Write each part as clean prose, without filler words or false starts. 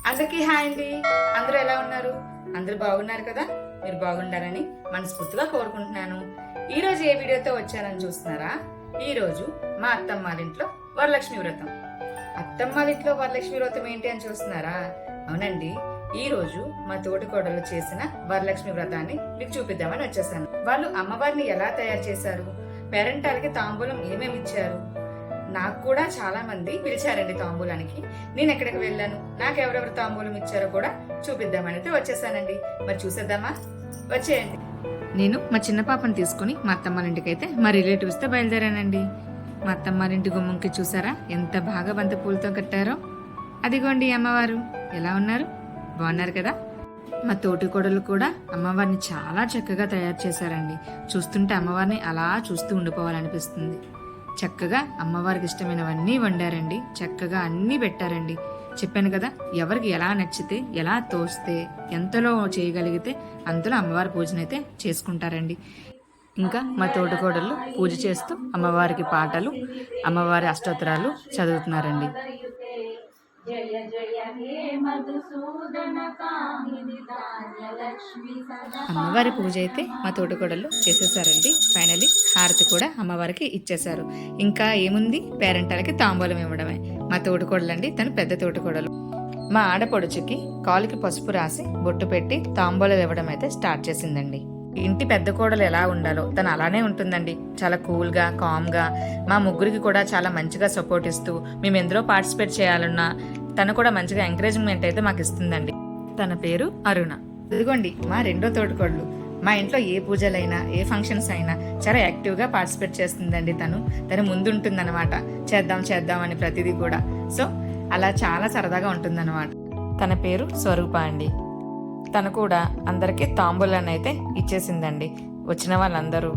అందరికీ హాయ్ అండి. అందరూ ఎలా ఉన్నారు? అందరూ బాగున్నారు కదా? మీరు బాగుండాలని మనస్ఫూర్తిగా కోరుకుంటున్నాను. ఈ రోజు ఏ వీడియోతో వచ్చానని చూస్తున్నారా? ఈ రోజు మా అత్తమ్మాలింట్లో వరలక్ష్మి వ్రతం. అత్తమ్మాలింట్లో వరలక్ష్మి వ్రతం ఏంటి అని చూస్తున్నారా? అవునండి, ఈ రోజు మా తోటికోడలు చేసిన వరలక్ష్మి వ్రతాన్ని మీకు చూపిద్దామని వచ్చేసాను. వాళ్ళు అమ్మవారిని ఎలా తయారు చేశారు, పేరెంటాలకి తాంబూలం ఏమేమి ఇచ్చారు, నాకు కూడా చాలా మంది పిలిచారండి తాంబూలానికి. నేను ఎక్కడికి వెళ్ళాను, నాకు ఎవరెవరు తాంబూలం ఇచ్చారో కూడా చూపిద్దామని అయితే వచ్చేసానండి. మరి చూసేద్దామా? వచ్చేయండి. నేను మా చిన్న పాపను తీసుకుని మా అత్తమ్మ ఇంటికి అయితే మా రిలేటివ్స్ తో బయలుదేరానండి. మా అత్తమ్మ ఇంటి గుమ్మంకి చూసారా ఎంత బాగా బంతి పూలతో కట్టారో. అదిగోండి అమ్మవారు. ఎలా ఉన్నారు? బాగున్నారు కదా? మా తోటి కోడలు కూడా అమ్మవారిని చాలా చక్కగా తయారు చేశారండి. చూస్తుంటే అమ్మవారిని అలా చూస్తూ ఉండిపోవాలనిపిస్తుంది. చక్కగా అమ్మవారికి ఇష్టమైనవన్నీ వండారండి. చక్కగా అన్నీ పెట్టారండి. చెప్పాను కదా, ఎవరికి ఎలా నచ్చితే, ఎలా తోస్తే, ఎంతలో చేయగలిగితే అంతలో అమ్మవారి పూజనైతే చేసుకుంటారండి. ఇంకా మా తోటికోడళ్ళు పూజ చేస్తూ అమ్మవారికి పాటలు, అమ్మవారి అష్టోత్తరాలు చదువుతున్నారండి. జయ జయ హే మధుసూదన కామిని ధాన్యలక్ష్మి సదా. అమ్మవారి పూజ అయితే మా తోటికోడళ్ళు చేసేసారండి. ఫైనలీ హారతి కూడా అమ్మవారికి ఇచ్చేశారు. ఇంకా ఏముంది, పేరెంటాలకి తాంబూలం ఇవ్వడమే. మా తోటికోడలండి, తను పెద్ద తోటికోడలు. మా ఆడపడుచుకి కాలుకి పసుపు రాసి బొట్టు పెట్టి తాంబూలం ఇవ్వడం అయితే స్టార్ట్ చేసిందండి. ఇంటి పెద్ద కోడలు ఎలా ఉండాలో తను అలానే ఉంటుందండి. చాలా కూల్గా, కామ్గా, మా ముగ్గురికి కూడా చాలా మంచిగా సపోర్ట్ ఇస్తూ, మేము ఎందులో పార్టిసిపేట్ చేయాలన్నా తను కూడా మంచిగా ఎంకరేజ్మెంట్ అయితే మాకు ఇస్తుందండి. తన పేరు అరుణ. ఇదిగోండి మా రెండో తోటికోడలు. మా ఇంట్లో ఏ పూజలైనా, ఏ ఫంక్షన్స్ అయినా చాలా యాక్టివ్గా పార్టిసిపేట్ చేస్తుందండి. తను ముందుంటుందన్నమాట. చేద్దాం అని ప్రతిదీ కూడా. సో అలా చాలా సరదాగా ఉంటుందన్నమాట. తన పేరు స్వరూప అండి. తను కూడా అందరికీ తాంబూలాన్ని అయితే ఇచ్చేసిందండి. వచ్చిన వాళ్ళందరూ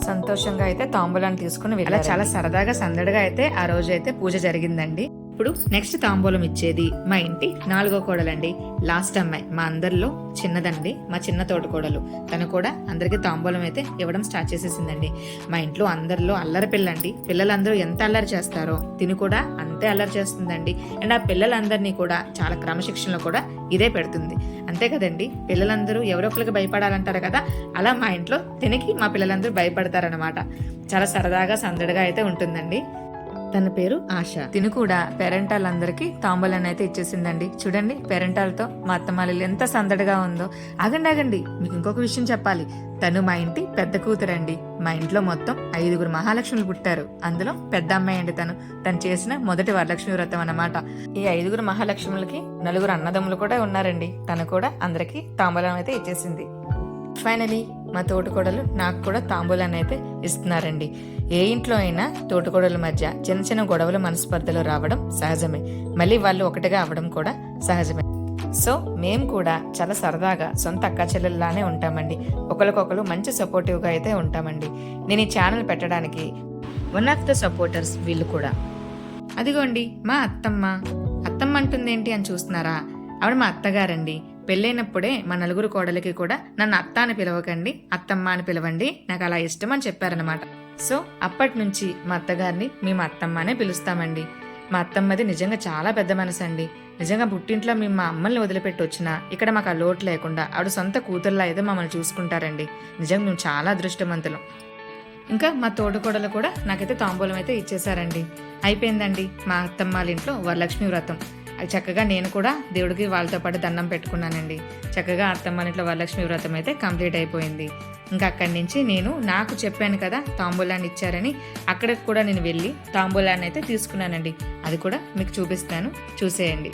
సంతోషంగా అయితే తాంబూలాన్ని తీసుకుని అలా చాలా సరదాగా సందడిగా అయితే ఆ రోజు అయితే పూజ జరిగిందండి. ఇప్పుడు నెక్స్ట్ తాంబూలం ఇచ్చేది మా ఇంటి 4వ కోడలండి. లాస్ట్ అమ్మాయి, మా అందరిలో చిన్నదండి, మా చిన్న తోటికోడలు. తను కూడా అందరికి తాంబూలం అయితే ఇవ్వడం స్టార్ట్ చేసేసిందండి. మా ఇంట్లో అందరిలో అల్లరి పిల్లండి. పిల్లలందరూ ఎంత అల్లరి చేస్తారో తిని కూడా అంతే అల్లరి చేస్తుందండి. అండ్ ఆ పిల్లలందరినీ కూడా చాలా క్రమశిక్షణలో కూడా ఇదే పెడుతుంది. అంతే కదండి, పిల్లలందరూ ఎవరొకరికి భయపడాలంటారు కదా, అలా మా ఇంట్లో తినికి మా పిల్లలందరూ భయపడతారనమాట. చాలా సరదాగా సందడిగా అయితే ఉంటుందండి. తన పేరు ఆశ. తిను కూడా పేరెంటాలందరికీ తాంబూలాన్ని అయితే ఇచ్చేసిందండి. చూడండి పేరెంటాలతో మా అత్తమాలిల్లు ఎంత సందడిగా ఉందో. ఆగండి, మీకు ఇంకొక విషయం చెప్పాలి. తను మా ఇంటి పెద్ద కూతురండి. మా ఇంట్లో మొత్తం 5గురు మహాలక్ష్ములు పుట్టారు. అందులో పెద్ద అమ్మాయి అండి తను చేసిన మొదటి వరలక్ష్మి వ్రతం అన్నమాట. ఈ 5గురు మహాలక్ష్ములకి 4 అన్నదమ్ములు కూడా ఉన్నారండి. తను కూడా అందరికి తాంబూలం అయితే ఇచ్చేసింది. ఫైనలీ మా తోటికోడలు నాకు కూడా తాంబూలాన్ని అయితే ఇస్తున్నారండి. ఏ ఇంట్లో అయినా తోటికోడల మధ్య చిన్న చిన్న గొడవలు, మనస్పర్ధలు రావడం సహజమే. మళ్ళీ వాళ్ళు ఒకటిగా అవ్వడం కూడా సహజమే. సో మేము కూడా చాలా సరదాగా సొంత అక్క చెల్లెల్లానే ఉంటామండి. ఒకరికొకరు మంచి సపోర్టివ్గా అయితే ఉంటామండి. నేను ఈ ఛానల్ పెట్టడానికి వన్ ఆఫ్ ద సపోర్టర్స్ వీళ్ళు కూడా. అదిగోండి మా అత్తమ్మ అంటుందేంటి అని చూస్తున్నారా? ఆవిడ మా అత్తగారండి. పెళ్ళైనప్పుడే మా 4 కోడలికి కూడా నన్ను అత్త అని పిలవకండి, అత్తమ్మ అని పిలవండి, నాకు అలా ఇష్టం అని చెప్పారనమాట. సో అప్పటి నుంచి మా అత్తగారిని మేము అత్తమ్మ అనే పిలుస్తామండి. మా అత్తమ్మది నిజంగా చాలా పెద్ద మనసు అండి. నిజంగా పుట్టింట్లో మేము మా అమ్మల్ని వదిలిపెట్టి వచ్చినా ఇక్కడ మాకు ఆ లోటు లేకుండా ఆవిడ సొంత కూతుర్లా అయితే మమ్మల్ని చూసుకుంటారండి. నిజంగా మేము చాలా అదృష్టవంతులం. ఇంకా మా తోటికోడలు కూడా నాకైతే తాంబూలం అయితే ఇచ్చేసారండి. అయిపోయిందండి మా అత్తమ్మాళ్ళ ఇంట్లో వరలక్ష్మి వ్రతం. చక్కగా నేను కూడా దేవుడికి వాళ్ళతో పాటు దండం పెట్టుకున్నానండి. చక్కగా అత్తమ్మ ఇంట్లో వరలక్ష్మి వ్రతం అయితే కంప్లీట్ అయిపోయింది. ఇంకా అక్కడి నుంచి నేను నాకు చెప్పాను కదా తాంబూలాన్ని ఇచ్చారని, అక్కడికి కూడా నేను వెళ్ళి తాంబూలాన్ని అయితే తీసుకున్నానండి. అది కూడా మీకు చూపిస్తాను, చూసేయండి.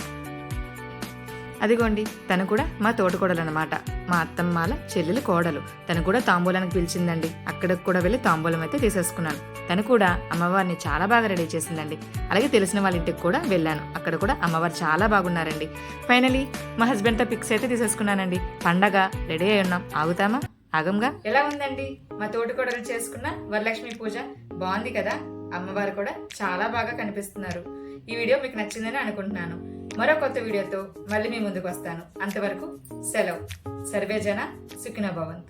అదిగోండి తను కూడా మా తోటికోడలు అనమాట. మా అత్తమ్మాల చెల్లెలు కోడలు. తను కూడా తాంబూలానికి పిలిచిందండి. అక్కడికి కూడా వెళ్ళి తాంబూలం అయితే తీసేసుకున్నాను. తను కూడా అమ్మవారిని చాలా బాగా రెడీ చేసిందండి. అలాగే తెలిసిన వాళ్ళ ఇంటికి కూడా వెళ్ళాను. అక్కడ కూడా అమ్మవారు చాలా బాగున్నారండి. ఫైనలీ మా హస్బెండ్తో పిక్స్ అయితే తీసేసుకున్నానండి. పండగ రెడీ అయి ఉన్నాం, ఆగుతామా? ఆగంగా. ఎలా ఉందండి మా తోటికోడలు చేసుకున్న వరలక్ష్మి పూజ? బాగుంది కదా? అమ్మవారు కూడా చాలా బాగా కనిపిస్తున్నారు. ఈ వీడియో మీకు నచ్చిందని అనుకుంటున్నాను. మరో కొత్త వీడియోతో మళ్ళీ మీ ముందుకు వస్తాను. అంతవరకు సెలవు. సర్వే జన సుఖినో భవంతు.